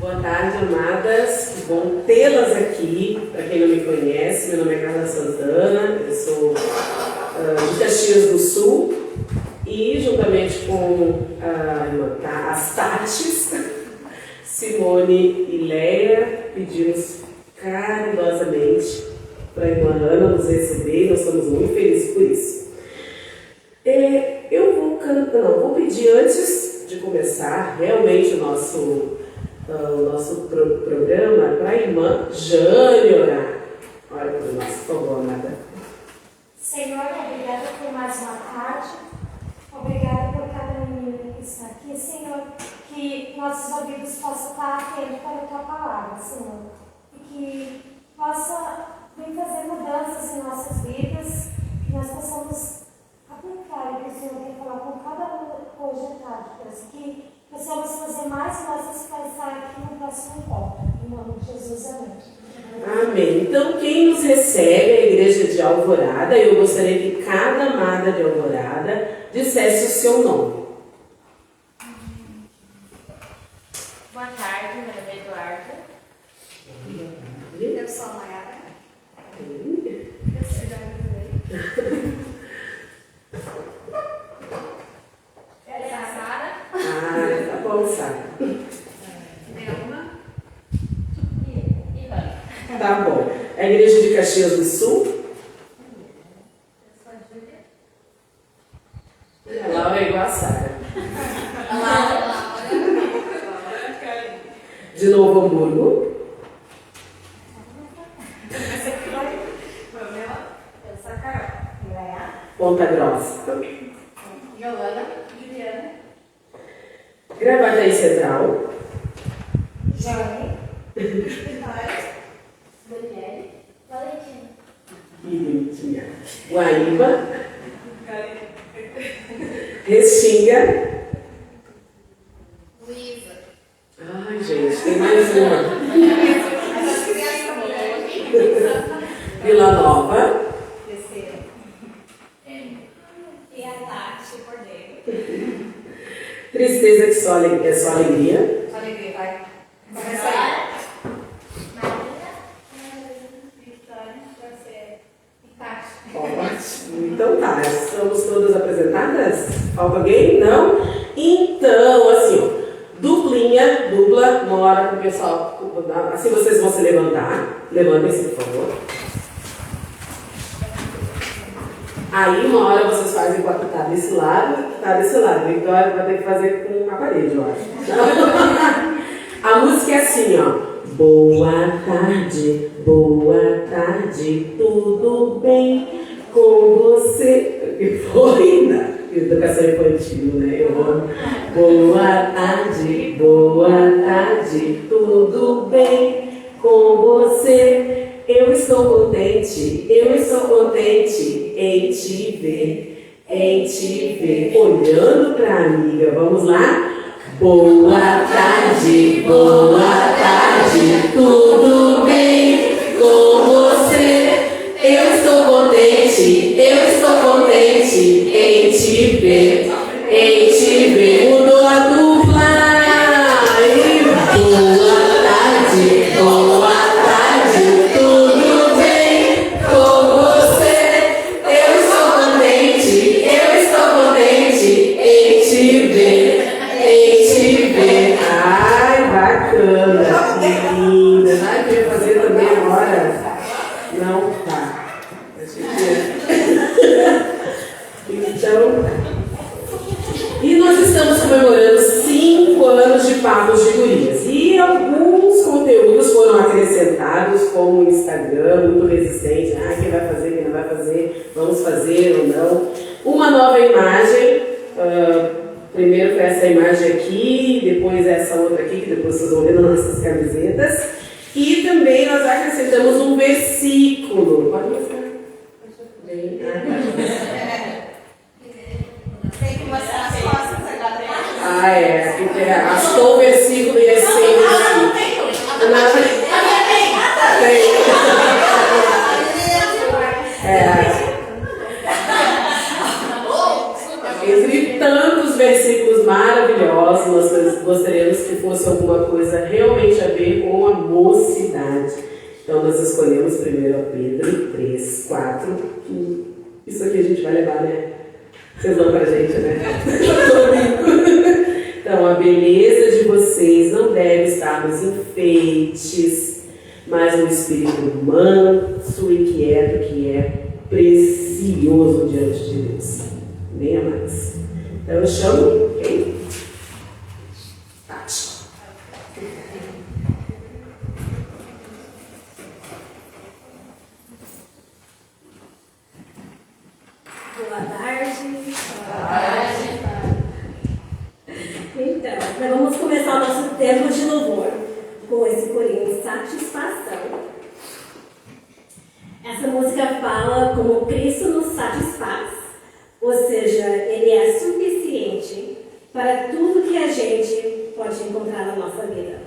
Boa tarde, amadas. Que bom tê-las aqui. Para quem não me conhece, meu nome é Carla Santana, eu sou de Caxias do Sul e, juntamente com as Tatis, Simone e Leia, pedimos carinhosamente para a irmã Ana nos receber e nós estamos muito felizes por isso. Eu vou pedir antes de começar realmente o nosso programa para a irmã Jane orar. Olha para nós, por favor, amada. Senhor, obrigada por mais uma tarde. Obrigada por cada menina que está aqui. Senhor, que nossos ouvidos possam estar atentos para a Tua palavra, Senhor. E que possa vir fazer mudanças em nossas vidas. Que nós possamos aplicar o que o Senhor quer falar com cada um hoje à tarde, Deus. Que possamos fazer mais nossas para estar aqui no próximo encontro. Em nome de Jesus, amém. Amém. Então, quem nos recebe é a igreja de Alvorada. Eu gostaria que cada amada de Alvorada dissesse o seu nome. Boa tarde, meu nome é Eduarda. Eu sou a Mayara. Eu sou a Eduarda. Ela é a Sara. Ah, tá bom, Sara. Nelma. E Ivana. Tá bom. É a igreja de Caxias do Sul. Eu sou a Júlia. A Laura é igual a Sara. A Laura. De Novo Hamburgo. Eu sou a Carol. Ponta Grossa. Giovana. Juliana. Gravataí Central. Jane. Vitória. Daniele. Valentina. E bonitinha. Guaíba. Restinga. Luísa. Ai, gente, tem mais uma. Vila Nova. Terceira. E a Tati Cordeiro. Tristeza que só é só alegria. Só alegria, vai. Começa aí. Vitória. Você. E Tati. Ótimo. Então tá, estamos todas apresentadas? Falta alguém? Não? Então, assim, ó, dupla, uma hora pro pessoal, assim vocês vão se levantar. Levantem-se, por favor. Aí, uma hora vocês fazem com a que tá desse lado e que tá desse lado. Vitória vai ter que fazer com a parede, eu acho. A música é assim, ó. Boa tarde, tudo bem com você? Que foi na educação infantil, né? Eu amo. Boa tarde, tudo bem com você? Eu estou contente em te ver, olhando pra amiga, vamos lá? Boa tarde, tudo bem com você? Eu estou contente em te ver, mudou a dupla, e boa tarde, tudo bem com você? Eu estou contente em te ver. Ai, bacana, que linda. Vai querer fazer também agora? Não, tá. Então, e nós estamos comemorando 5 anos de Papos de Gurias. E alguns conteúdos foram acrescentados, como o Instagram, muito resistente. Ah, quem vai fazer, quem não vai fazer, vamos fazer ou não. Uma nova imagem. Primeiro foi essa imagem aqui, depois essa outra aqui, que depois vocês vão ver nas nossas camisetas. E também nós acrescentamos um versículo. Pode mostrar? Bem, Tem que mostrar as costas agora. ah, é. Achou o versículo e é sem versículo. Entre tantos versículos maravilhosos, nós gostaríamos que fosse alguma coisa realmente a ver com a mocidade. Então nós escolhemos 1 Pedro 3, 4. Isso aqui a gente vai levar, né? Vocês dão pra gente, né? Então, a beleza de vocês não deve estar nos enfeites, mas no espírito manso e quieto, que é precioso diante de Deus. Nem a mais. Então eu chamo quem? Tati. Boa tarde. Boa tarde. Então, nós vamos começar o nosso tempo de louvor com esse corinho Satisfação. Essa música fala como Cristo nos satisfaz, ou seja, Ele é suficiente para tudo que a gente pode encontrar na nossa vida.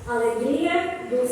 Alegria do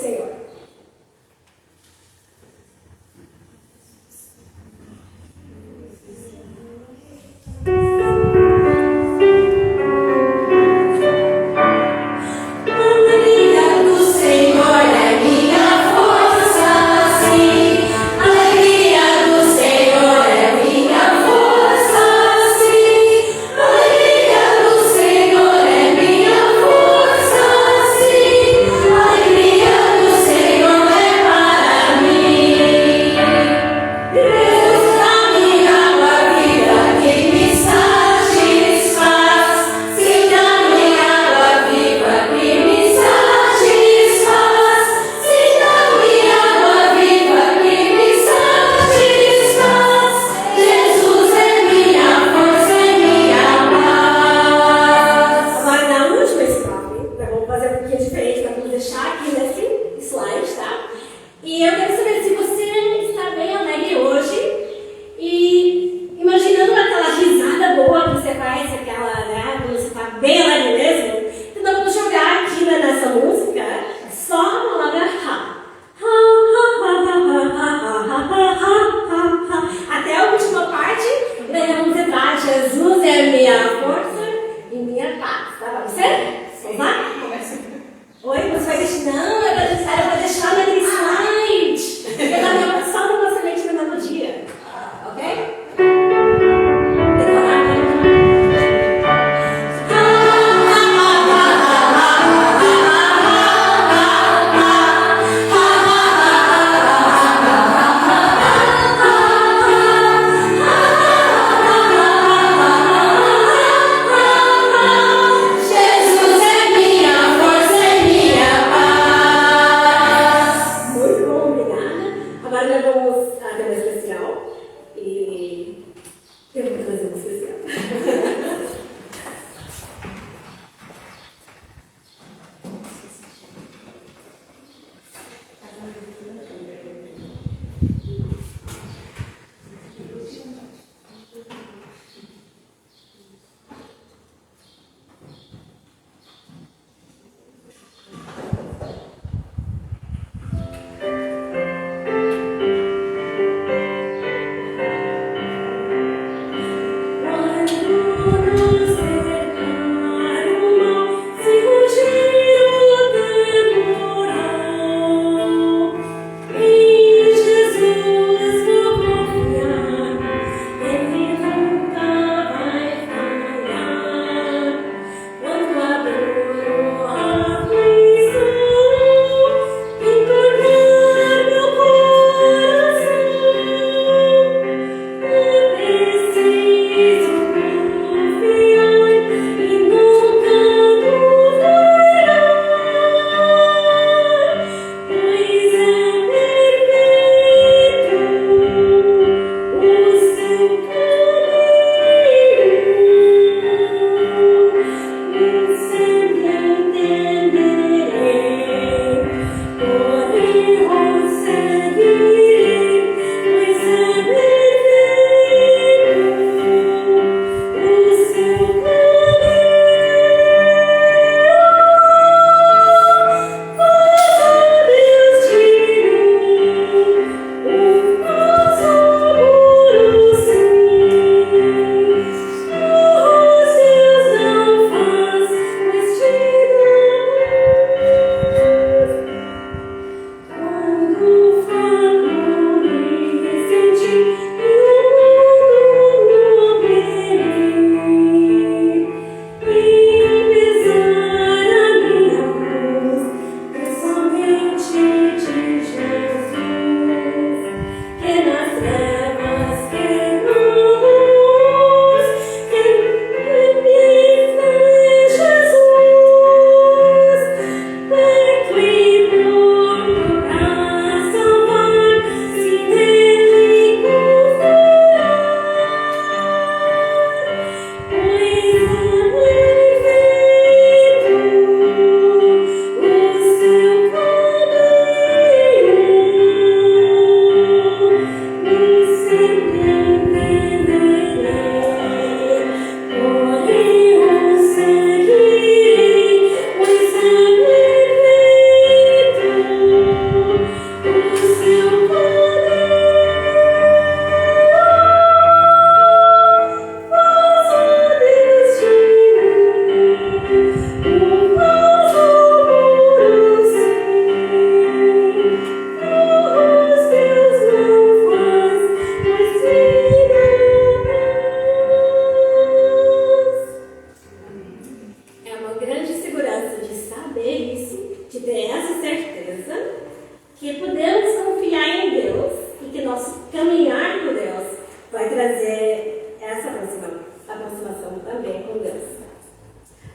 que podemos confiar em Deus e que nosso caminhar com Deus vai trazer essa aproximação também com Deus.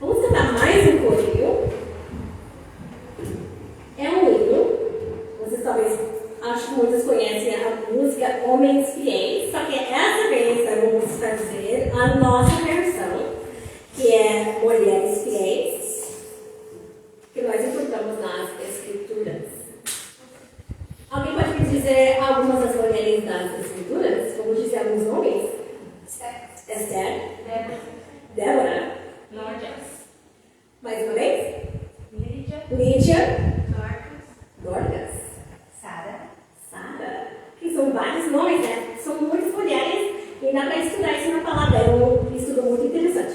Vamos cantar mais um corinho. É um hino. Vocês talvez, acho que muitos conhecem a música Homens Fiéis, só que essa vez vamos fazer a nossa versão, que é Mulheres Fiéis, que nós encontramos nas Escrituras. Alguém pode me dizer algumas das mulheres das Escrituras? Vamos dizer alguns nomes? Esther. Débora. Lourdes. Mais uma vez? Lídia. Lídia. Dorcas. Dorcas. Sara. Que são vários nomes, né? São muitas mulheres e dá para estudar isso na palavra. É um estudo muito interessante.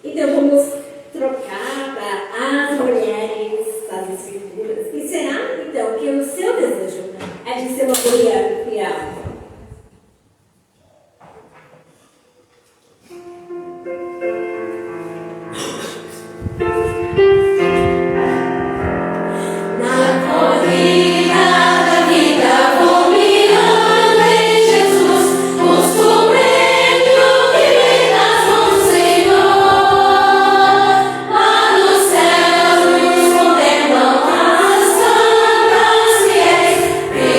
Então vamos trocar para as mulheres das Escrituras. E será, então, que o seu desejo é de ser uma mulher fiel?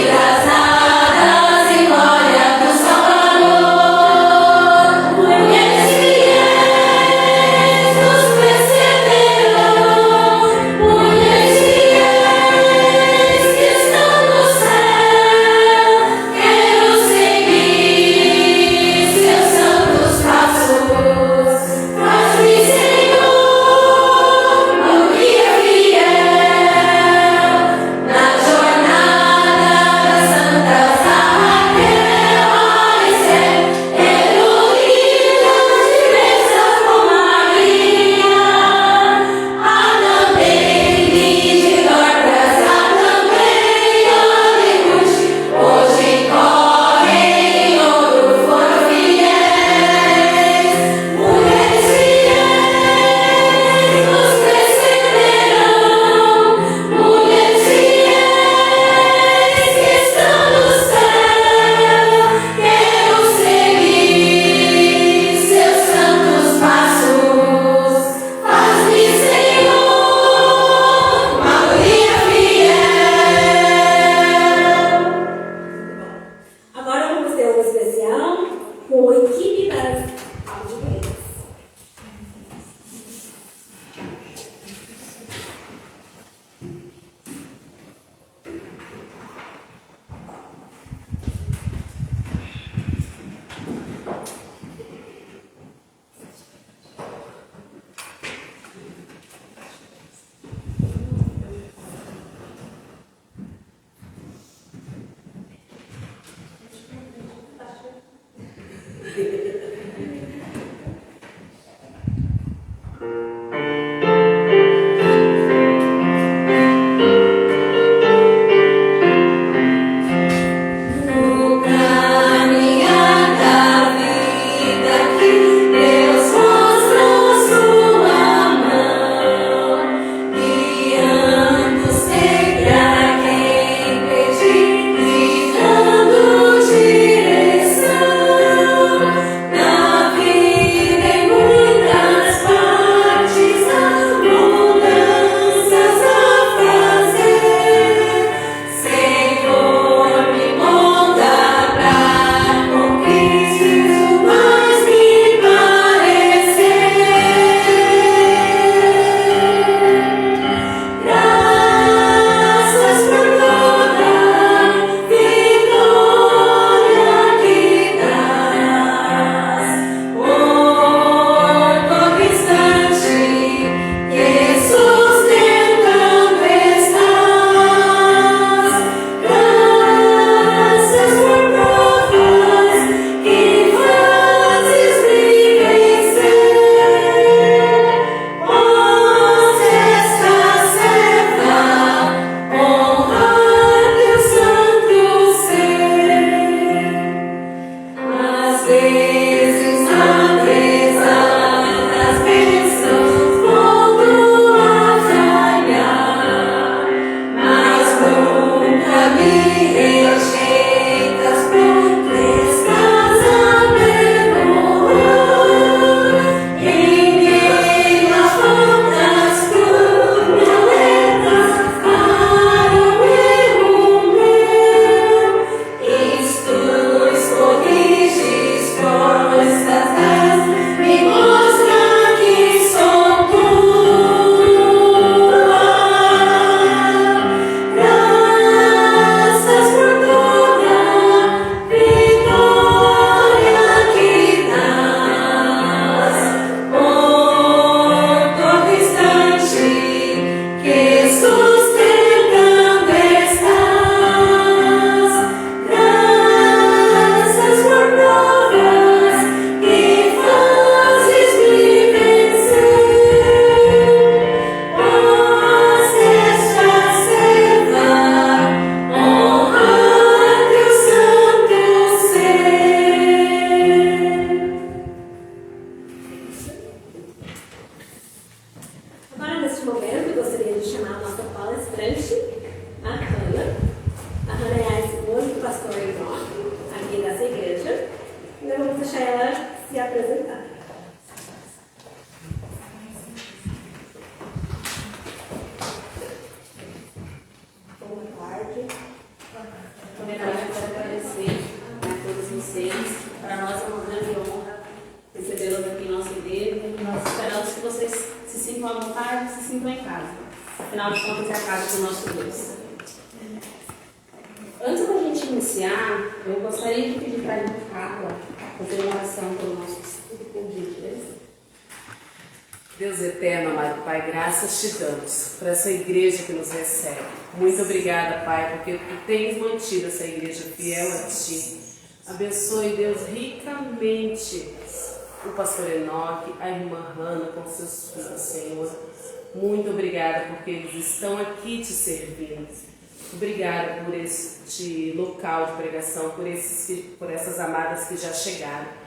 Graças a Deus. Deus eterno, amado Pai, graças te damos por essa igreja que nos recebe. Muito obrigada, Pai, porque tu tens mantido essa igreja fiel a ti. Abençoe, Deus, ricamente o pastor Enoque, a irmã Hannah com seus filhos, Senhor. Muito obrigada porque eles estão aqui te servindo. Obrigada por este local de pregação, por essas amadas que já chegaram.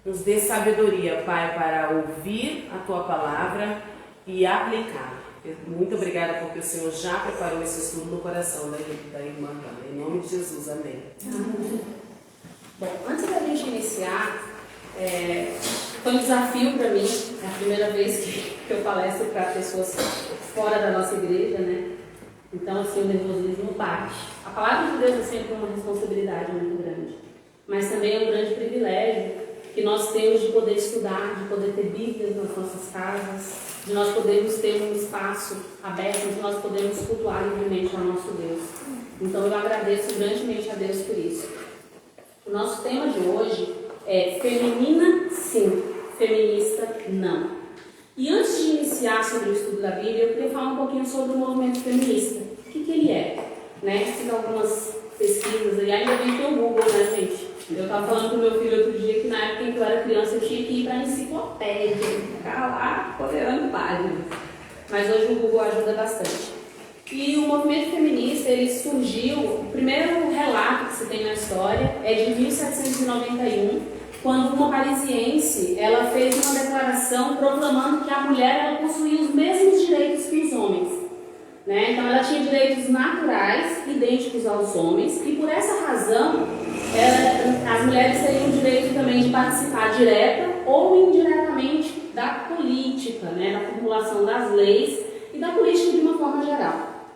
Nos dê sabedoria, Pai, para ouvir a Tua palavra e aplicar. Muito obrigada porque o Senhor já preparou esse estudo no coração da irmã Hannah. Em nome de Jesus, amém. Bom, antes da gente iniciar, foi um desafio para mim. É a primeira vez que eu palestro para pessoas fora da nossa igreja, né? Então, assim, o nervosismo bate. A palavra de Deus é sempre uma responsabilidade muito grande, mas também é um grande privilégio que nós temos de poder estudar, de poder ter Bíblias nas nossas casas, de nós podermos ter um espaço aberto, de nós podermos cultuar livremente ao nosso Deus. Então eu agradeço grandemente a Deus por isso. O nosso tema de hoje é feminina sim, feminista não. E antes de iniciar sobre o estudo da Bíblia, eu queria falar um pouquinho sobre o movimento feminista. O que ele é? Né? Fiz algumas pesquisas e ainda bem que tem o Google, né, gente? Eu estava falando com meu filho outro dia que na época em que eu era criança eu tinha que ir para a enciclopédia, ficar lá colherando páginas. Mas hoje o Google ajuda bastante. E o movimento feminista, ele surgiu, o primeiro relato que se tem na história é de 1791, quando uma parisiense, ela fez uma declaração proclamando que a mulher ela possuía os mesmos direitos que os homens. Né? Então ela tinha direitos naturais, idênticos aos homens, e por essa razão as mulheres teriam o direito também de participar direta ou indiretamente da política, né? Da formulação das leis e da política de uma forma geral.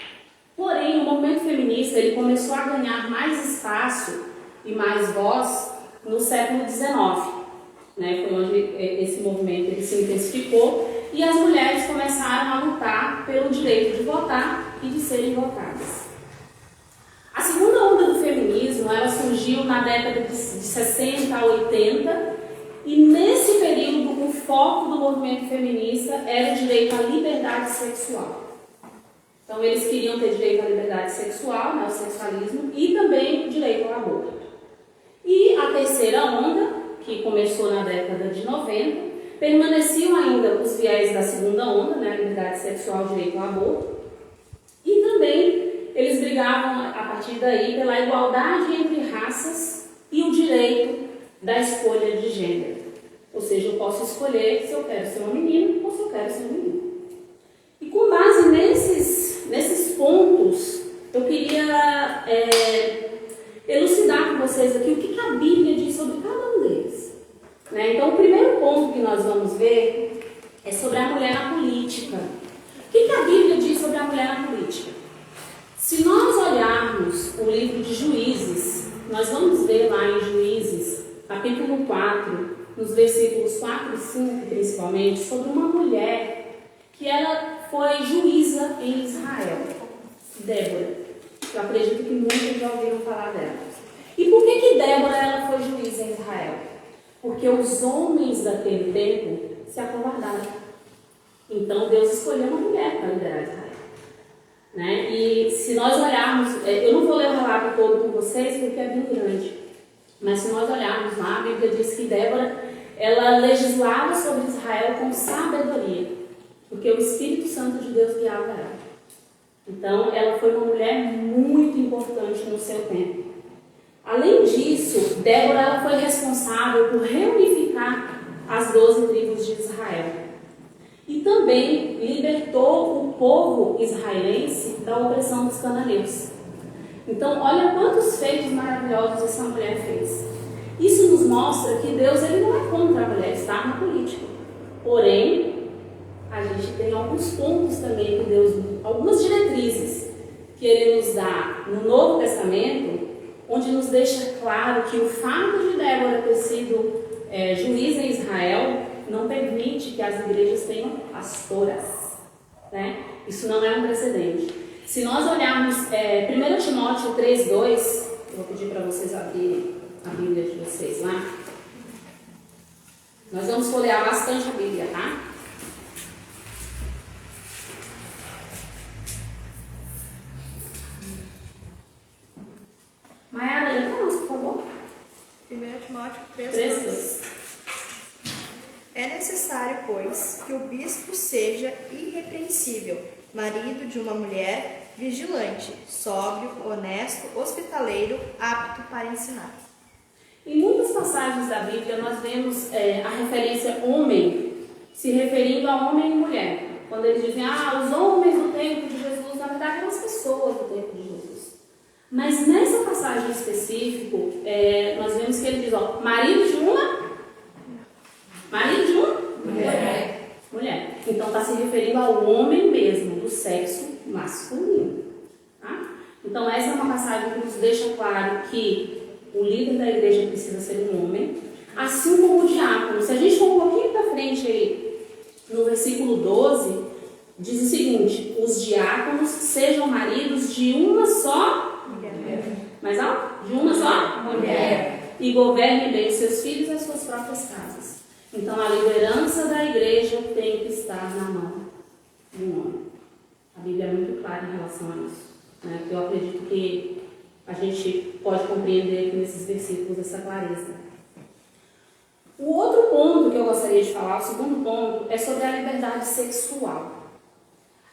Porém, o movimento feminista ele começou a ganhar mais espaço e mais voz no século XIX. Né? Foi onde esse movimento ele se intensificou e as mulheres começaram a lutar pelo direito de votar e de serem votadas. A segunda onda do feminismo ela surgiu na década de 60 a 80 e nesse período o foco do movimento feminista era o direito à liberdade sexual. Então eles queriam ter direito à liberdade sexual, né, ao sexualismo, e também direito ao aborto. E a terceira onda, que começou na década de 90, permaneciam ainda os viés da segunda onda, né, a liberdade sexual, direito ao aborto, e também eles brigavam a partir daí pela igualdade entre raças e o direito da escolha de gênero. Ou seja, eu posso escolher se eu quero ser uma menina ou se eu quero ser um menino. E com base nesses pontos, eu queria elucidar com vocês aqui o que a Bíblia diz sobre cada um deles. Né? Então, o primeiro ponto que nós vamos ver é sobre a mulher na política. O que a Bíblia diz sobre a mulher na política? Se nós olharmos o livro de Juízes, nós vamos ver lá em Juízes, capítulo 4, nos versículos 4 e 5 principalmente, sobre uma mulher que ela foi juíza em Israel, Débora. Eu acredito que muitos já ouviram falar dela. E por que Débora ela foi juíza em Israel? Porque os homens daquele tempo se acovardaram. Então Deus escolheu uma mulher para liderar Israel. Né? E se nós olharmos, eu não vou ler o relato todo com vocês porque é bem grande, mas se nós olharmos lá, a Bíblia diz que Débora, ela legislava sobre Israel com sabedoria, porque o Espírito Santo de Deus guiava ela. Então, ela foi uma mulher muito importante no seu tempo. Além disso, Débora ela foi responsável por reunificar as 12 tribos de Israel. E também libertou o povo israelense da opressão dos cananeus. Então, olha quantos feitos maravilhosos essa mulher fez. Isso nos mostra que Deus ele não é contra a mulher estar na política. Porém, a gente tem alguns pontos também que Deus, algumas diretrizes que Ele nos dá no Novo Testamento, onde nos deixa claro que o fato de Débora ter sido juíza em Israel não permite que as igrejas tenham pastoras. Né? Isso não é um precedente. Se nós olharmos 1 Timóteo 3,2, eu vou pedir para vocês abrirem a Bíblia de vocês lá. Nós vamos folhear bastante a Bíblia, tá? Maiara, lê para nós, por favor. 1 Timóteo 3:2. 3:2. É necessário, pois, que o bispo seja irrepreensível, marido de uma mulher, vigilante, sóbrio, honesto, hospitaleiro, apto para ensinar. Em muitas passagens da Bíblia nós vemos a referência homem se referindo a homem e mulher. Quando eles dizem, os homens do tempo de Jesus, na verdade eram as pessoas do tempo de Jesus. Mas nessa passagem específica, nós vemos que ele diz, marido de uma mulher. Então está se referindo ao homem mesmo, do sexo masculino. Tá? Então essa é uma passagem que nos deixa claro que o líder da igreja precisa ser um homem, assim como o diácono. Se a gente for um pouquinho para frente aí, no versículo 12, diz o seguinte: os diáconos sejam maridos de uma só mulher. Mais alto? De uma só mulher. E governem bem os seus filhos e as suas próprias casas. Então a liderança da igreja tem que estar na mão de um homem. A Bíblia é muito clara em relação a isso. Né? Eu acredito que a gente pode compreender aqui nesses versículos essa clareza. O outro ponto que eu gostaria de falar, o segundo ponto, é sobre a liberdade sexual.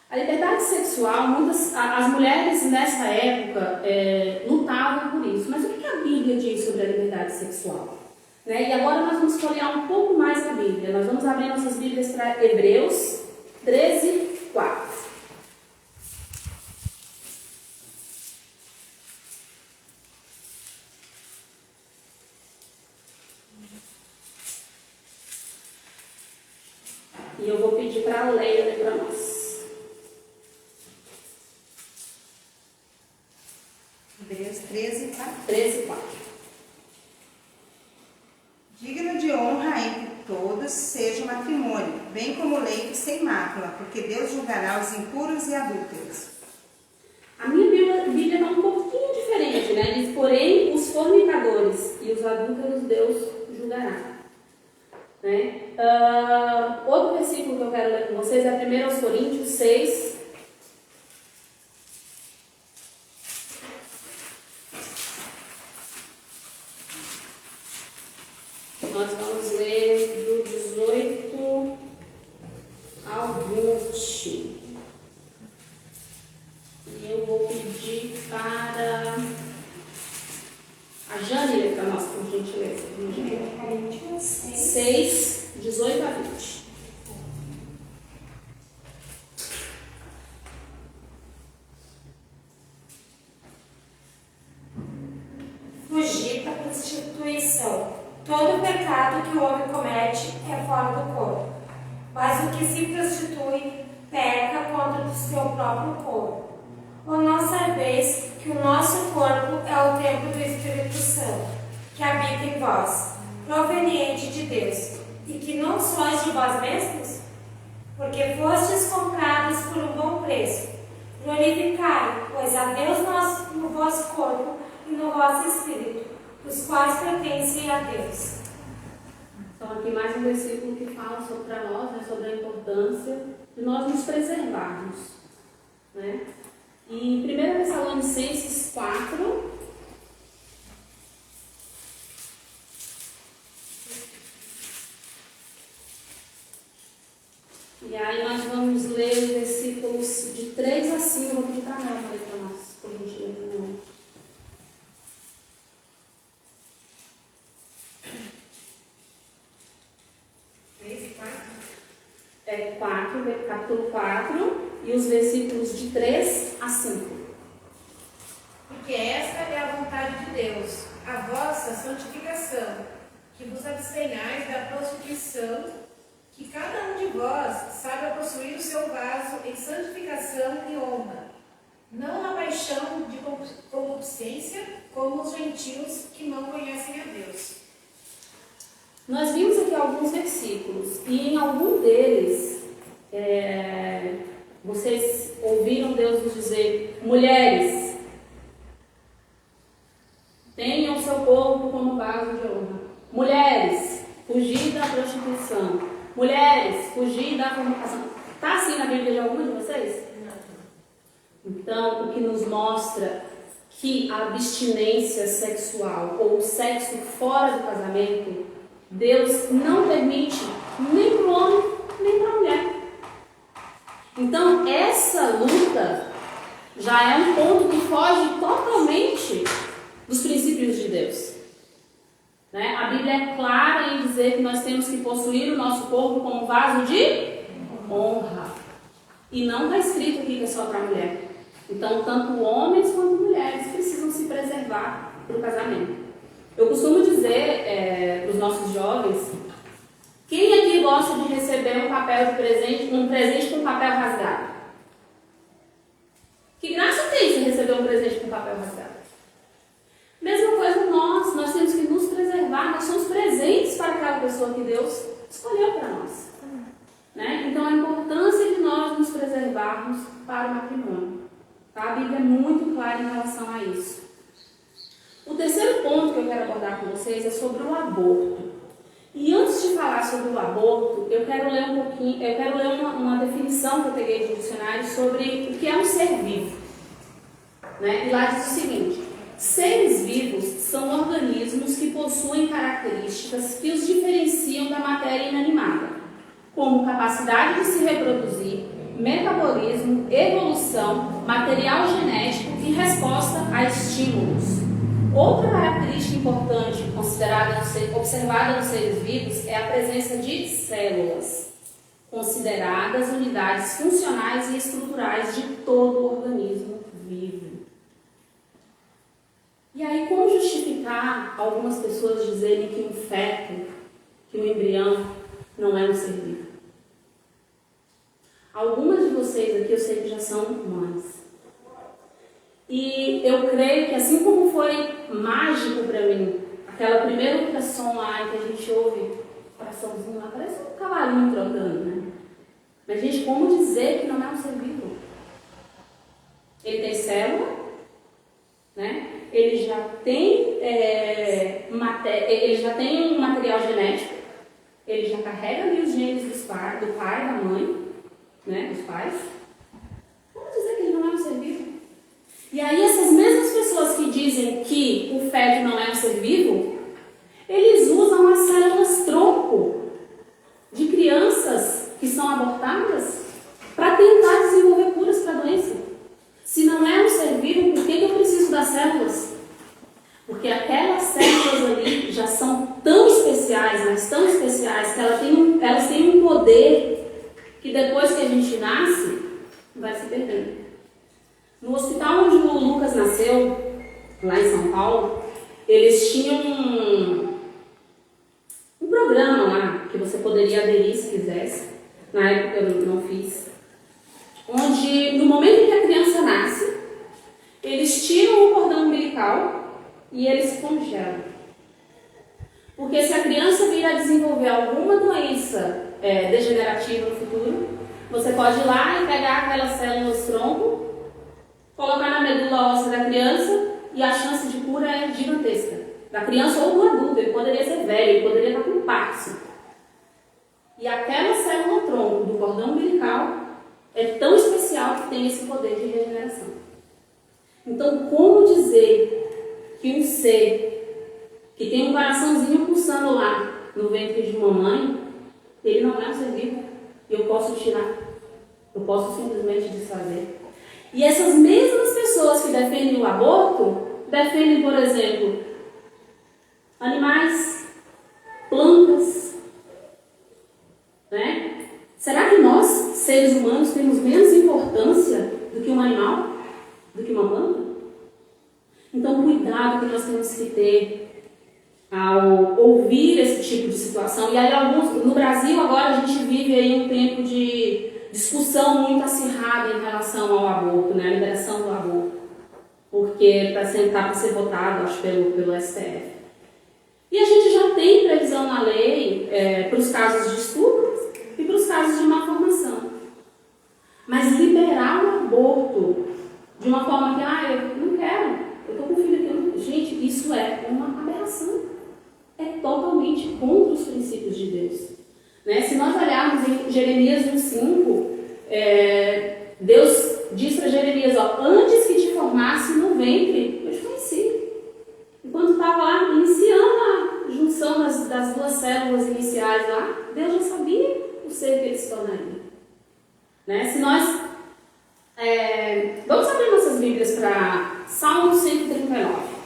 A liberdade sexual, as mulheres nessa época lutavam por isso. Mas o que a Bíblia diz sobre a liberdade sexual? Né? E agora nós vamos folhear um pouco mais a Bíblia. Nós vamos abrir nossas Bíblias para Hebreus 13:4. E eu vou pedir para a Leia ler para nós. Hebreus 13:4. 13:4. Digno de honra entre todos seja o matrimônio, bem como o leito sem mácula, porque Deus julgará os impuros e adúlteros. A minha Bíblia está um pouquinho diferente, né? Diz, porém, os fornicadores e os adúlteros Deus julgará. Né? Outro versículo que eu quero ler com vocês é 1 Coríntios 6. Nós vamos ler do 18 ao 20. E eu vou pedir para a Jane ler para nós, por gentileza. 6, 18 a 20. fugir da prostituição. Todo pecado que o homem comete é fora do corpo, mas o que se prostitui peca contra o seu próprio corpo. Ou não sabeis que o nosso corpo é o templo do Espírito Santo, que habita em vós, proveniente de Deus, e que não sois de vós mesmos? Porque fostes comprados por um bom preço. Glorificai, pois, a Deus no vosso corpo e no vosso espírito, os quais pertencem a Deus. Então, aqui mais um versículo que fala para nós, né, sobre a importância de nós nos preservarmos. Né? E em 1 Tessalonicenses 4, e aí nós vamos ler os versículos de 3 a 5, vou pedir para a Nela ler para nós, por gentileza. 4, capítulo 4, e os versículos de 3 a 5. Porque esta é a vontade de Deus, a vossa santificação, que vos abstenhais da prostituição, que cada um de vós saiba possuir o seu vaso em santificação e honra, não a paixão de concupiscência, como os gentios que não conhecem a Deus. Nós vimos aqui alguns versículos, e em algum deles, vocês ouviram Deus nos dizer: mulheres, tenham o seu corpo como vaso de honra. Mulheres, fugir da prostituição. Mulheres, fugir da fornicação. Está assim na Bíblia de alguma de vocês? Não. Então, o que nos mostra que a abstinência sexual ou o sexo fora do casamento, Deus não permite nem para o homem, nem para a mulher. Então, essa luta já é um ponto que foge totalmente dos princípios de Deus. Né? A Bíblia é clara em dizer que nós temos que possuir o nosso corpo como vaso de honra. E não está escrito aqui que é só para a mulher. Então, tanto homens quanto mulheres precisam se preservar para o casamento. Eu costumo dizer para os nossos jovens: quem aqui gosta de receber um presente com papel rasgado? Que graça tem se receber um presente com papel rasgado? Mesma coisa nós temos que nos preservar, nós somos presentes para aquela pessoa que Deus escolheu para nós. Né? Então, a importância de nós nos preservarmos para o matrimônio. Tá? A Bíblia é muito clara em relação a isso. O terceiro ponto que eu quero abordar com vocês é sobre o aborto. E antes de falar sobre o aborto, eu quero ler uma definição que eu peguei de dicionário sobre o que é um ser vivo. Né? E lá diz o seguinte: seres vivos são organismos que possuem características que os diferenciam da matéria inanimada, como capacidade de se reproduzir, metabolismo, evolução, material genético e resposta a estímulos. Outra característica importante observada nos seres vivos é a presença de células, consideradas unidades funcionais e estruturais de todo o organismo vivo. E aí, como justificar algumas pessoas dizerem que um feto, que um embrião, não é um ser vivo? Algumas de vocês aqui eu sei que já são mães. E eu creio que assim como foi mágico para mim, aquela primeira ultrassom lá em que a gente ouve o coraçãozinho lá, parece um cavalinho trotando, né? Mas, gente, como dizer que não é um ser vivo? Ele tem célula, né? Ele já tem um material genético, ele já carrega ali os genes do pai, da mãe, né? Dos pais. Como dizer que ele não é um ser vivo? E aí essas mesmas pessoas que dizem que o feto não é um ser vivo, eles usam as células tronco de crianças que são abortadas para tentar desenvolver curas para a doença. Se não é um ser vivo, por que eu preciso das células? Porque aquelas células ali já são tão especiais, mas tão especiais, que elas têm um poder que depois que a gente nasce, vai se perdendo. No hospital onde o Lucas nasceu, lá em São Paulo, eles tinham um programa lá que você poderia aderir se quisesse. Na época eu não fiz. Onde, no momento em que a criança nasce, eles tiram o cordão umbilical e eles congelam. Porque se a criança vir a desenvolver alguma doença degenerativa no futuro, você pode ir lá e pegar aquelas células tronco, colocar na medula óssea da criança e a chance de cura é gigantesca. Da criança ou do adulto, ele poderia ser velho, ele poderia estar com Parkinson. E aquela célula tronco do cordão umbilical é tão especial que tem esse poder de regeneração. Então, como dizer que um ser que tem um coraçãozinho pulsando lá no ventre de mamãe, ele não é um ser vivo e eu posso tirar, eu posso simplesmente desfazer? E essas mesmas pessoas que defendem o aborto, defendem, por exemplo, animais, plantas, né? Será que nós, seres humanos, temos menos importância do que um animal, do que uma planta? Então, cuidado que nós temos que ter ao ouvir esse tipo de situação. E aí, no Brasil, agora, a gente vive aí um tempo de discussão muito acirrada em relação ao aborto, né? A liberação do aborto. Porque está para ser votado, acho, pelo STF. E a gente já tem previsão na lei para os casos de estupro e para os casos de má formação. Mas liberar o aborto de uma forma que, eu não quero, eu estou com filho aqui. Gente, isso é uma aberração. É totalmente contra os princípios de Deus. Né? Se nós olharmos em Jeremias 1,5, Deus diz para Jeremias, antes que te formasse no ventre, eu te conheci. Enquanto estava lá iniciando a junção das duas células iniciais lá, Deus já sabia o ser que ele se tornaria. Né? Se nós vamos abrir nossas Bíblias para Salmo 139.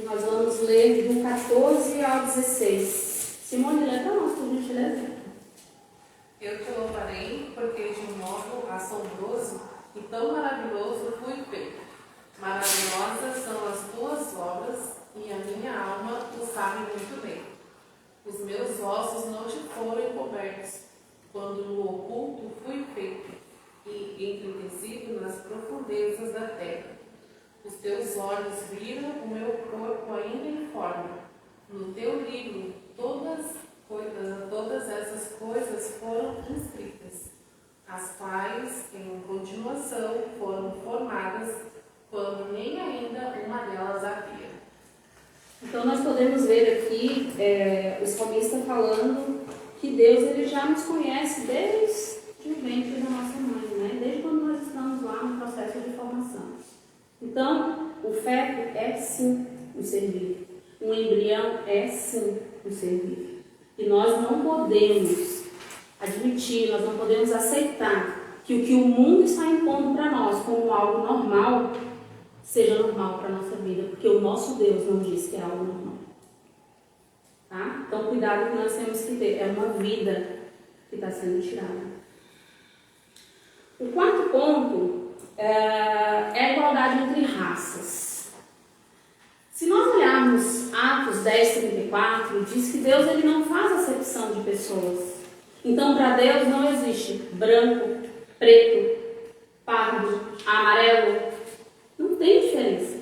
Nós vamos ler do 14 ao 16. Simone, lê para nós, por gentileza. Eu te louvarei, porque de um modo assombroso e tão maravilhoso fui feito. Maravilhosas são as tuas obras, e a minha alma o sabe muito bem. Os meus ossos não te foram encobertos, quando no oculto fui feito, e entretecido nas profundezas da terra. Os teus olhos viram o meu corpo ainda informe. No teu livro, todas essas coisas foram inscritas, as quais, em continuação, foram formadas, quando nem ainda uma delas havia. Então, nós podemos ver aqui o salmista falando que Deus ele já nos conhece desde o ventre da nossa mãe, né? Desde quando nós estamos lá no processo de formação. Então, o feto é sim um ser vivo. Um embrião é sim um ser vivo. E nós não podemos admitir, nós não podemos aceitar que o que o mundo está impondo para nós como algo normal, seja normal para a nossa vida, porque o nosso Deus não diz que é algo normal. Tá? Então, cuidado que nós temos que ter. É uma vida que está sendo tirada. O quarto ponto é a igualdade entre raças. Se nós olharmos Atos 10:34, diz que Deus ele não faz acepção de pessoas. Então, para Deus não existe branco, preto, pardo, amarelo. Não tem diferença.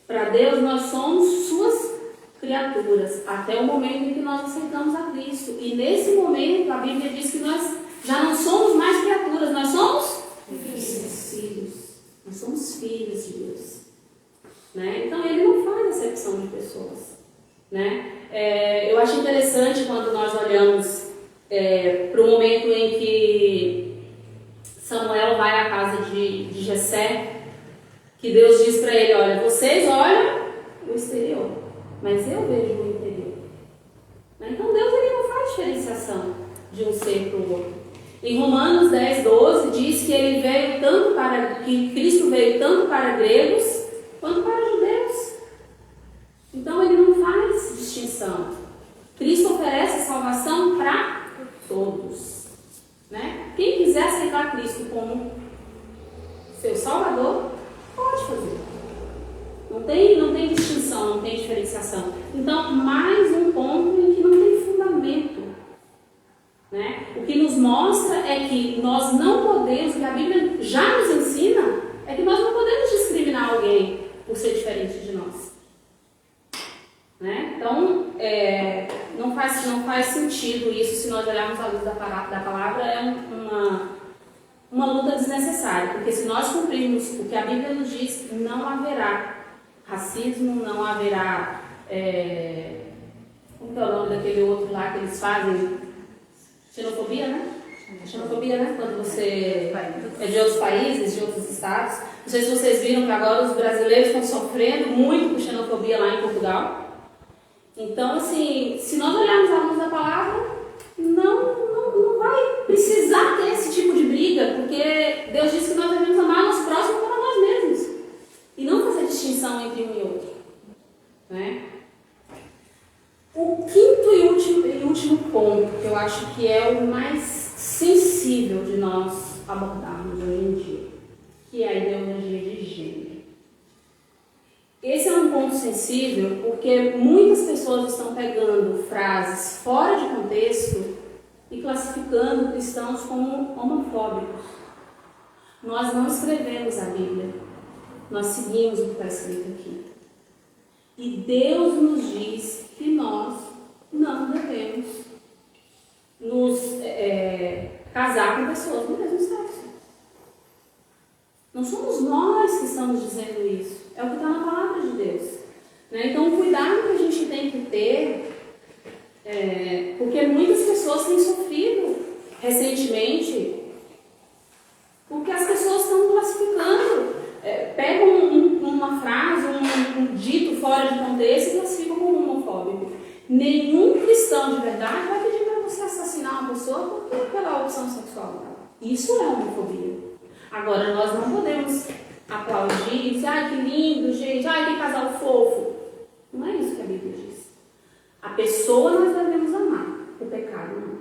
Para Deus, nós somos suas criaturas, até o momento em que nós aceitamos a Cristo. E nesse momento, a Bíblia diz que nós já não somos mais criaturas, nós somos filhos. Nós somos filhos de Deus. Né? Então, Ele não faz acepção de pessoas. Né? Eu acho interessante quando nós olhamos para o momento em que Samuel vai à casa de Jessé, que Deus diz para ele, olha, vocês olham o exterior, mas eu vejo o interior. Então Deus ele não faz diferenciação de um ser para o outro. Em Romanos 10, 12 diz que Cristo veio tanto para gregos quanto para judeus. Então ele não faz distinção. Cristo oferece salvação para todos, né? Quem quiser aceitar Cristo como seu Salvador, pode fazer. Não tem distinção, não tem diferenciação. Então, mais um ponto em que não tem fundamento, né? O que nos mostra é que nós não podemos, o que a Bíblia já nos ensina, é que nós não podemos discriminar alguém por ser diferente de nós. Né? Então, não faz sentido isso se nós olharmos à luz da palavra, é uma luta desnecessária, porque se nós cumprirmos o que a Bíblia nos diz, não haverá racismo, não haverá, como é o nome daquele outro lá que eles fazem? Xenofobia, né? Xenofobia, né? Quando você é de outros países, de outros estados. Não sei se vocês viram que agora os brasileiros estão sofrendo muito com xenofobia lá em Portugal. Então, assim, se nós olharmos a luz da palavra, não vai precisar ter esse tipo de briga, porque Deus diz que nós devemos amar nosso próximo como a nós mesmos e não fazer distinção entre um e outro, né? O quinto e último ponto, que eu acho que é o mais sensível de nós abordarmos hoje em dia, que é a ideologia de gênero. Esse é um ponto sensível porque muitas pessoas estão pegando frases fora de contexto e classificando cristãos como homofóbicos. Nós não escrevemos a Bíblia, nós seguimos o que está escrito aqui. E Deus nos diz que nós não devemos nos casar com pessoas do mesmo sexo. Não somos nós que estamos dizendo isso. É o que está na palavra de Deus. Né? Então, o cuidado que a gente tem que ter, porque muitas pessoas têm sofrido recentemente, porque as pessoas estão classificando, pegam uma frase, um dito fora de contexto e classificam como homofóbico. Nenhum cristão de verdade vai pedir para você assassinar uma pessoa pela opção sexual dela. Isso é homofobia. Agora, nós não podemos aplaudir e dizer, ai, que lindo, gente, ai, que casal fofo. Não é isso que a Bíblia diz. A pessoa nós devemos amar, o pecado não.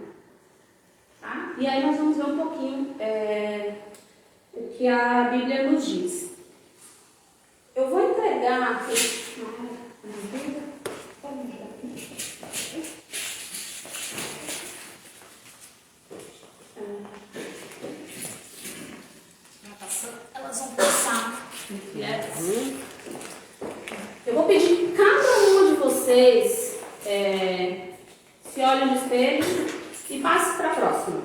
Tá? E aí nós vamos ver um pouquinho o que a Bíblia nos diz. Eu vou entregar aqui. Elas vão passar. Eu vou pedir que cada uma de vocês se olhe no espelho e passe para a próxima.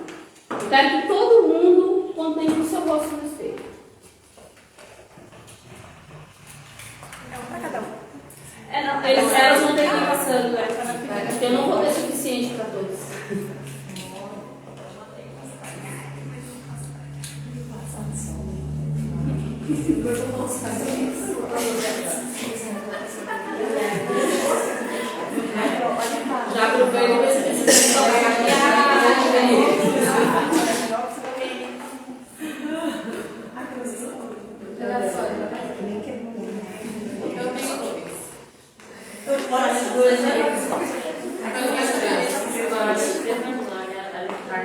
Eu quero que todo mundo contemple o seu rosto no espelho. Para cada um. Elas vão ter que ir passando, porque eu não vou ter suficiente para todos. Já aproveito esse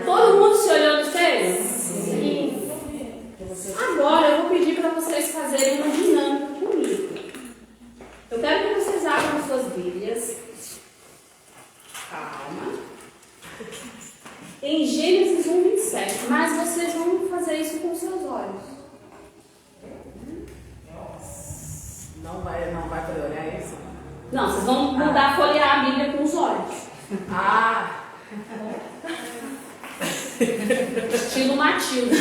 Todo mundo se olhou no espelho? Sim. Agora eu vou pedir para vocês fazerem uma dinâmica comigo. Eu quero que vocês abram suas Bíblias. Calma. Em Gênesis 1:27. Mas vocês vão fazer isso com seus olhos. Não vai poder olhar isso? Não, vocês vão mudar a folhear a Bíblia com os olhos. Ah! Estilo Matilde.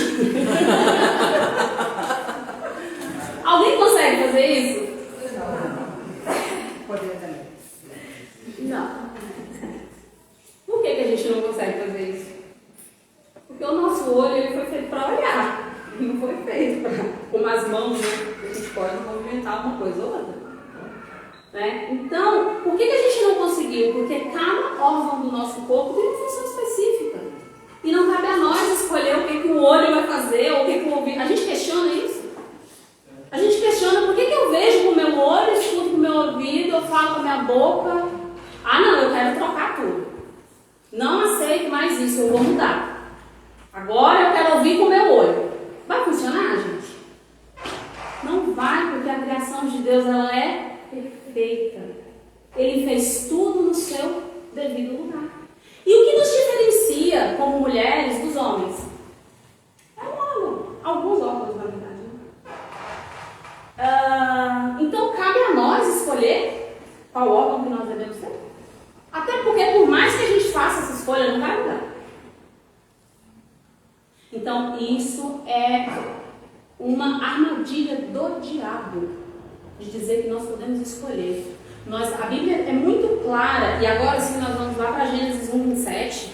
Alguém consegue fazer isso? Poder também. Não. Por que a gente não consegue fazer isso? Porque o nosso olho ele foi feito para olhar. Não foi feito para, como as mãos, né? A gente pode movimentar uma coisa ou outra. Né? Então, por que a gente não conseguiu? Porque cada órgão do nosso corpo tem uma função específica. E não cabe a nós escolher o que o olho vai fazer ou o que o ouvido. A gente questiona isso. A gente questiona por que eu vejo com o meu olho, escuto com o meu ouvido, eu falo com a minha boca. Ah, não, eu quero trocar tudo. Não aceito mais isso, eu vou mudar. Agora eu quero ouvir com o meu olho. Vai funcionar, gente? Não vai, porque a criação de Deus ela é perfeita. Ele fez tudo no seu devido lugar. E o que nos diferencia como mulheres dos homens? É um órgão. Alguns órgãos, na verdade. Então cabe a nós escolher qual órgão que nós devemos ter. Até porque por mais que a gente faça essa escolha, não vai mudar. Então isso é uma armadilha do diabo de dizer que nós podemos escolher. A Bíblia é muito clara, e agora sim nós vamos lá para Gênesis 1:27.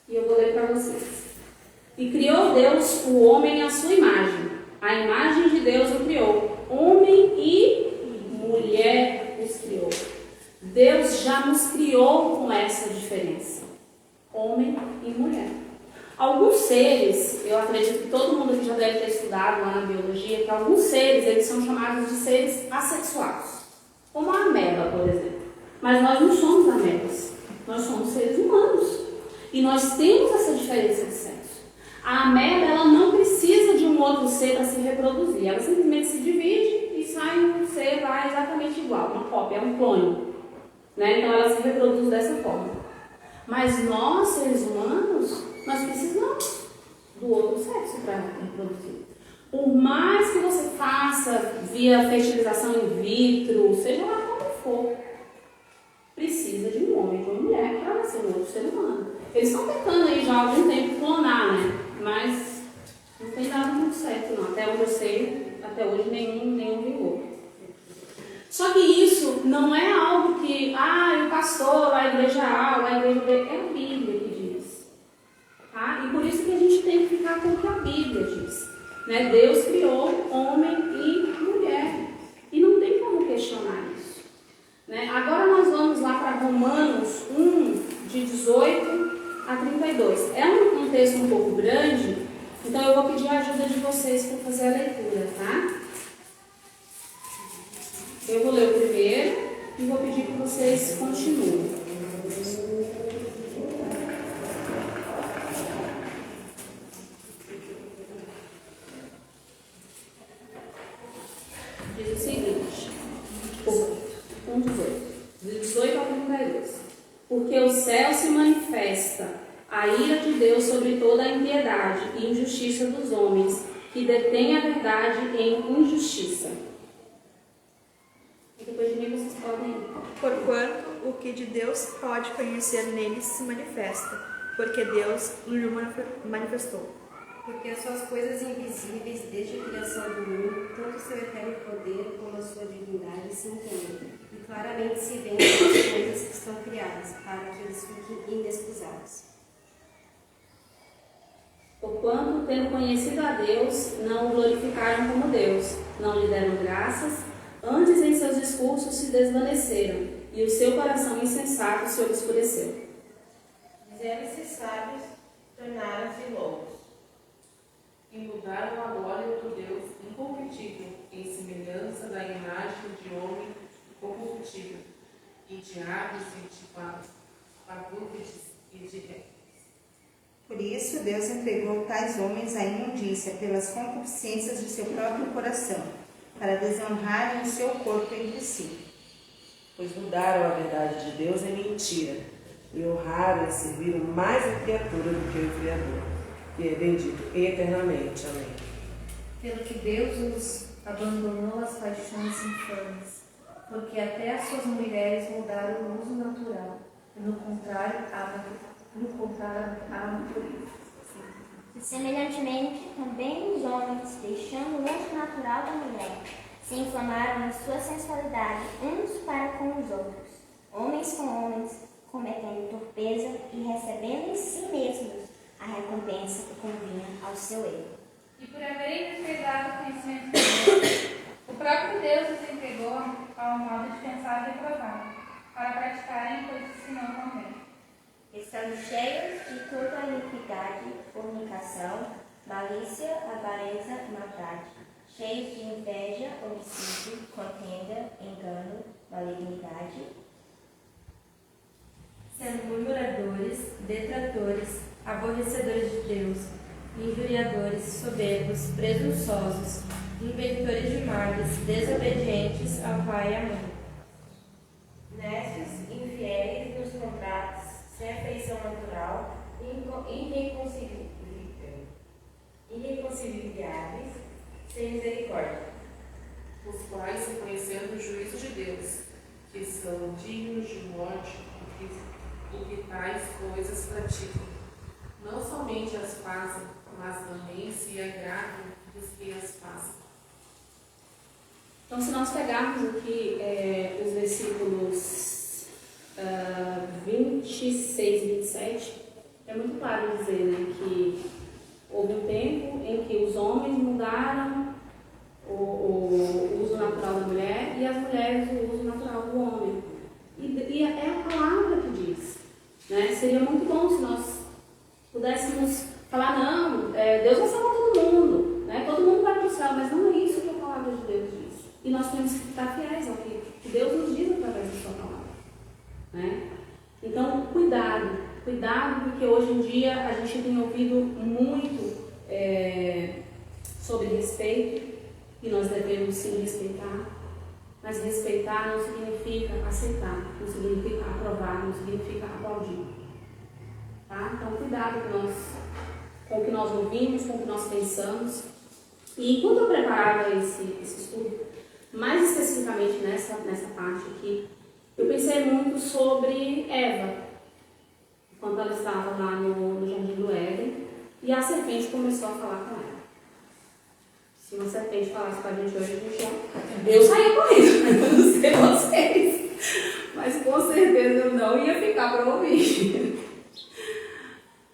E eu vou ler para vocês. E criou Deus o homem à sua imagem. A imagem de Deus o criou. Homem e mulher os criou. Deus já nos criou com essa diferença. Homem e mulher. Alguns seres, eu acredito que todo mundo aqui já deve ter estudado lá na biologia, que alguns seres, eles são chamados de seres assexuados. Como a ameba, por exemplo. Mas nós não somos amebas. Nós somos seres humanos. E nós temos essa diferença de sexo. A ameba, ela não precisa de um outro ser para se reproduzir. Ela simplesmente se divide e sai um ser lá exatamente igual. Uma cópia, é um clone. Né? Então ela se reproduz dessa forma. Mas nós, seres humanos, nós precisamos do outro sexo para reproduzir. Por mais que você faça via fertilização in vitro, seja lá como for, precisa de um homem e de uma mulher para ser um outro ser humano. Eles estão tentando aí já há algum tempo clonar, né? Mas não tem dado muito certo não. Até onde eu sei, até hoje nenhum vingou. Só que isso não é algo que, o pastor, a igreja A, ou a igreja B, é a Bíblia que diz. Tá? E por isso que a gente tem que ficar com o que a Bíblia diz. Né? Deus criou homem e mulher. E não tem como questionar isso. Né? Agora nós vamos lá para Romanos 1, de 18 a 32. É um texto um pouco grande, então eu vou pedir a ajuda de vocês para fazer a leitura, tá? Eu vou ler o primeiro e vou pedir que vocês continuem. Diz o seguinte, 1:18, de 18 ao 32. Porque o céu se manifesta a ira de Deus sobre toda a impiedade e injustiça dos homens, que detêm a verdade em injustiça. E depois de mim vocês podem ir. Porquanto o que de Deus pode conhecer neles se manifesta, porque Deus lhe manifestou. Porque as suas coisas invisíveis, desde a criação do mundo, tanto o seu eterno poder como a sua divindade se entendem, e claramente se veem as coisas que estão criadas, para que eles fiquem inexcusáveis. Porquanto, tendo conhecido a Deus, não o glorificaram como Deus, não lhe deram graças, antes em seus discursos se desvaneceram, e o seu coração insensato se obscureceu. Dizendo-se sábios, tornaram-se loucos. E mudaram a glória do Deus incorruptível em semelhança da imagem de homem corruptível, e de aves e de pavores e de répteis. Por isso, Deus entregou tais homens à imundícia pelas concupiscências de seu próprio coração, para desonrarem o seu corpo entre si. Pois mudaram a verdade de Deus em mentira, e honraram e serviram mais a criatura do que o Criador, que é bendito eternamente. Amém. Pelo que Deus os abandonou às paixões infames, porque até as suas mulheres mudaram o uso natural, e no contrário, a natureza. Semelhantemente, também os homens, deixando o uso natural da mulher, se inflamaram na sua sensualidade uns para com os outros, homens com homens, cometendo torpeza e recebendo em si mesmos a recompensa que convinha ao seu erro. E por haverem desprezado o conhecimento de Deus, o próprio Deus os entregou ao modo de pensar reprovado, para praticarem coisas que não convém. Estando cheios de toda iniquidade, fornicação, malícia, avareza e maldade, cheios de inveja, homicídio, contenda, engano, malignidade, sendo murmuradores, detratores, aborrecedores de Deus, injuriadores, soberbos, presunçosos, inventores de males, desobedientes ao pai e à mãe, Néscios, infiéis, descontrados, sem afeição natural, irreconciliáveis, sem misericórdia. Os quais, reconhecendo o juízo de Deus, que são dignos de morte, o que tais coisas praticam, não somente as fazem, mas também se agradam dos que as fazem. Então, se nós pegarmos aqui os versículos 26 e 27, é muito claro dizer, né, que houve um tempo em que os homens mudaram o uso natural da mulher e as mulheres o uso natural do homem. E é a palavra que diz. Né? Seria muito bom se nós pudéssemos falar, não, Deus vai salvar todo mundo, né? Todo mundo vai para o céu, mas não é isso que a palavra de Deus diz. E nós temos que ficar fiéis ao que Deus nos diz através da sua palavra. Né? Então, cuidado, porque hoje em dia a gente tem ouvido muito sobre respeito, e nós devemos sim respeitar, mas respeitar não significa aceitar, não significa aprovar, não significa aplaudir. Tá? Então, cuidado com o que nós ouvimos, com o que nós pensamos. E enquanto eu preparava esse estudo, mais especificamente nessa parte aqui, eu pensei muito sobre Eva, quando ela estava lá no Jardim do Éden, e a serpente começou a falar com ela. Se uma serpente falasse com a gente hoje, a gente já... Eu saía correndo, eu não sei vocês, mas com certeza eu não ia ficar para ouvir.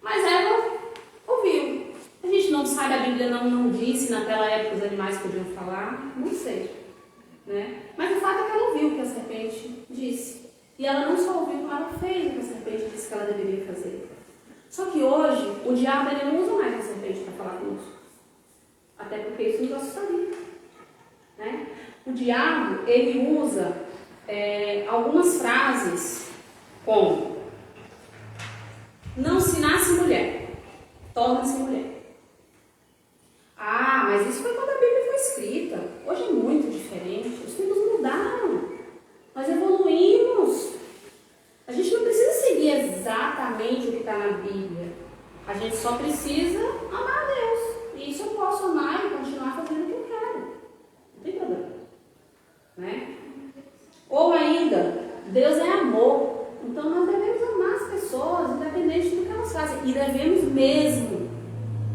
Mas Eva ouviu. A gente não sabe, a Bíblia não disse naquela época os animais podiam falar, não sei. Né? Mas o fato é que ela ouviu o que a serpente disse. E ela não só ouviu, como ela fez o que a serpente disse que ela deveria fazer. Só que hoje, o diabo ele não usa mais a serpente para falar conosco. Até porque isso nos assustaria. Né? O diabo, ele usa algumas frases como: não se nasce mulher, torna-se mulher. Ah, mas isso foi quando a Bíblia foi escrita. Hoje é muito diferente. Os tempos mudaram. Nós evoluímos. A gente não precisa seguir exatamente o que está na Bíblia. A gente só precisa amar a Deus. E isso eu posso amar e continuar fazendo o que eu quero. Não tem problema. Né? Ou ainda, Deus é amor. Então nós devemos amar as pessoas, independente do que elas fazem. E devemos mesmo.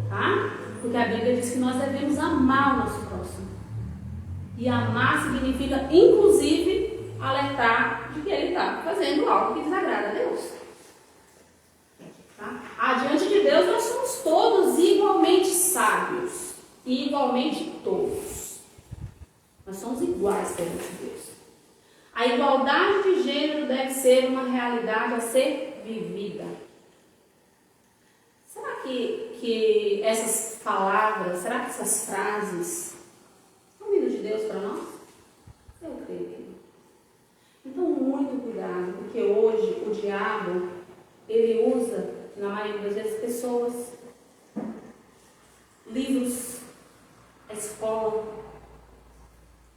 Tá? Porque a Bíblia diz que nós devemos amar o nosso próximo. E amar significa, inclusive, alertar de que ele está fazendo algo que desagrada a Deus. Tá? Diante de Deus nós somos todos igualmente sábios. E igualmente todos. Nós somos iguais perante Deus. A igualdade de gênero deve ser uma realidade a ser vivida. Será que essas palavras, será que essas frases são vindas de Deus para nós? Eu creio que não. Então, muito cuidado, porque hoje o diabo, ele usa, na maioria das vezes, pessoas, livros, a escola.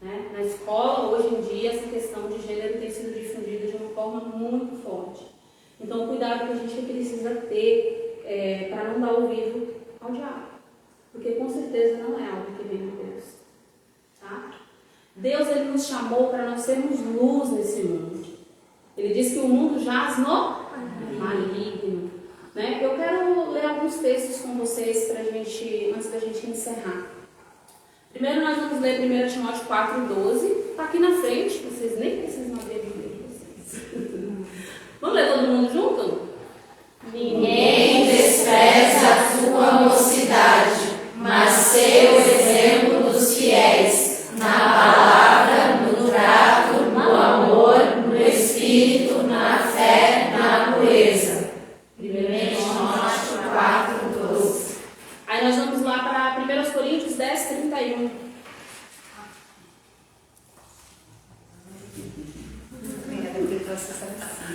Né? Na escola, hoje em dia, essa questão de gênero tem sido difundida de uma forma muito forte. Então, cuidado que a gente precisa ter para não dar ouvido ao diabo. Porque com certeza não é algo que vem de Deus. Tá? Deus ele nos chamou para nós sermos luz nesse mundo. Ele diz que o mundo jaz no maligno. Né? Eu quero ler alguns textos com vocês antes da gente encerrar. Primeiro nós vamos ler 1 Timóteo 4,12. Está aqui na frente, vocês nem precisam abrir a Bíblia de vocês. Vamos ler todo mundo junto? Ninguém despreza acessar assim.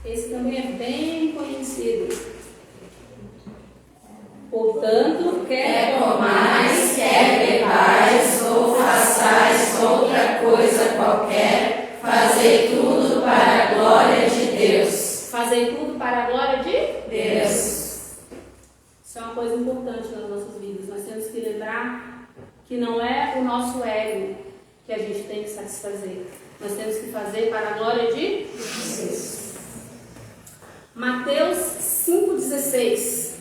Esse também é bem conhecido. Portanto, quer comais, quer bebais, ou façais outra coisa qualquer, fazei tudo para a glória de Deus. Fazei tudo para a glória de Deus. Isso é uma coisa importante nas nossas vidas. Nós temos que lembrar que não é o nosso ego que a gente tem que satisfazer. Nós temos que fazer para a glória de Deus. Mateus 5,16.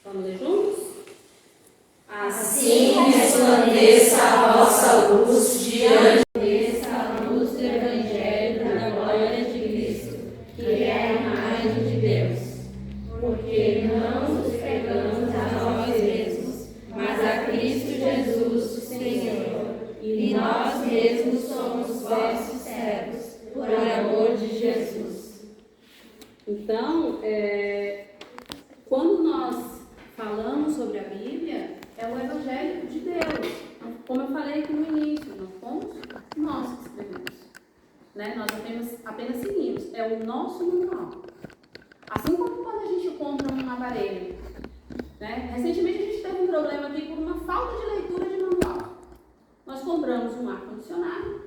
Vamos ler juntos? Assim resplandeça a vossa luz diante a luz do Evangelho da glória de Cristo, que é a imagem de Deus. Porque não nos pregamos a nós mesmos, mas a Cristo Jesus, o Senhor, e nós mesmos somos vossos servos, por amor de Jesus. Então, quando nós falamos sobre a Bíblia, é o Evangelho de Deus. Como eu falei aqui no início, não fomos nós que escrevemos. Né? Nós apenas seguimos. É o nosso manual. Assim como quando a gente compra um aparelho. Né? Recentemente a gente teve um problema aqui por uma falta de leitura de manual. Nós compramos um ar-condicionado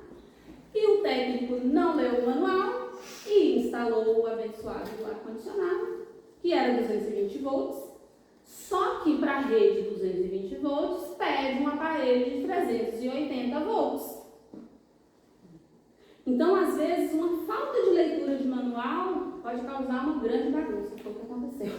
e o técnico não leu o manual e instalou o abençoado ar-condicionado, que era 220 volts. Só que para a rede 220 volts pede um aparelho de 380 volts. Então, às vezes, uma falta de leitura de manual pode causar uma grande bagunça, foi o que aconteceu.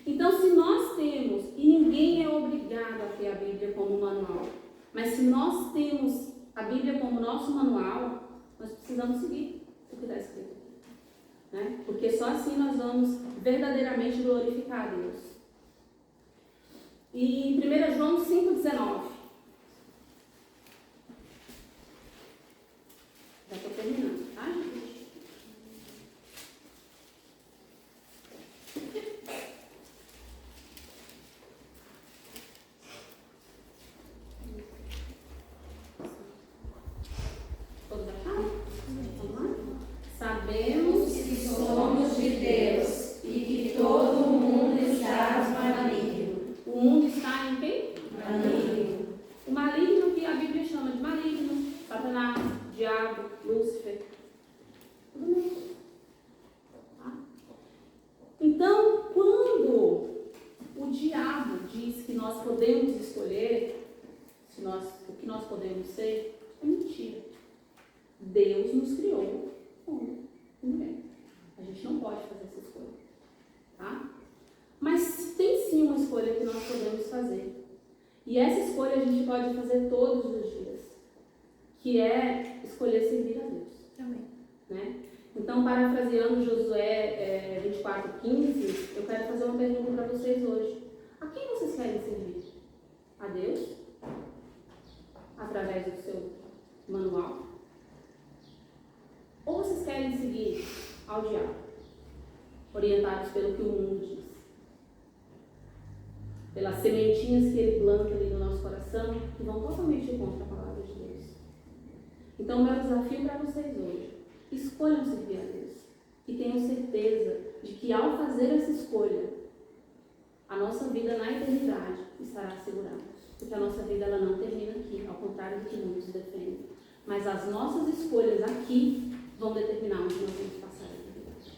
Então, se nós temos, e ninguém é obrigado a ter a Bíblia como manual, mas se nós temos a Bíblia como nosso manual, nós precisamos seguir o que está escrito aqui. Né? Porque só assim nós vamos verdadeiramente glorificar a Deus. E em 1 João 5,19. Já estou terminando, tá, gente? Todos acharam? Vamos lá? Sabemos que somos de Deus e que todo o mundo está maligno. O mundo está em quê? Maligno. O maligno que a Bíblia chama de maligno, Satanás, diabo, Lúcifer. Tudo bem. Tá? Então, quando o diabo diz que nós podemos escolher o que nós podemos ser, é mentira. Deus nos criou homem e mulher. A gente não pode fazer essa escolha. Tá? Mas tem sim uma escolha que nós podemos fazer. E essa escolha a gente pode fazer todos os dias. Que é escolher servir a Deus. Amém. Né? Então, parafraseando Josué 24:15, eu quero fazer uma pergunta para vocês hoje. A quem vocês querem servir? A Deus? Através do seu manual? Ou vocês querem seguir ao diabo, orientados pelo que o mundo diz? Pelas sementinhas que ele planta ali no nosso coração, que vão totalmente contra a palavra de Deus. Então, o meu desafio para vocês hoje, escolham servir a Deus. E tenham certeza de que ao fazer essa escolha, a nossa vida na eternidade estará assegurada. Porque a nossa vida ela não termina aqui, ao contrário do que muitos defendem. Mas as nossas escolhas aqui vão determinar onde nós vamos passar a eternidade.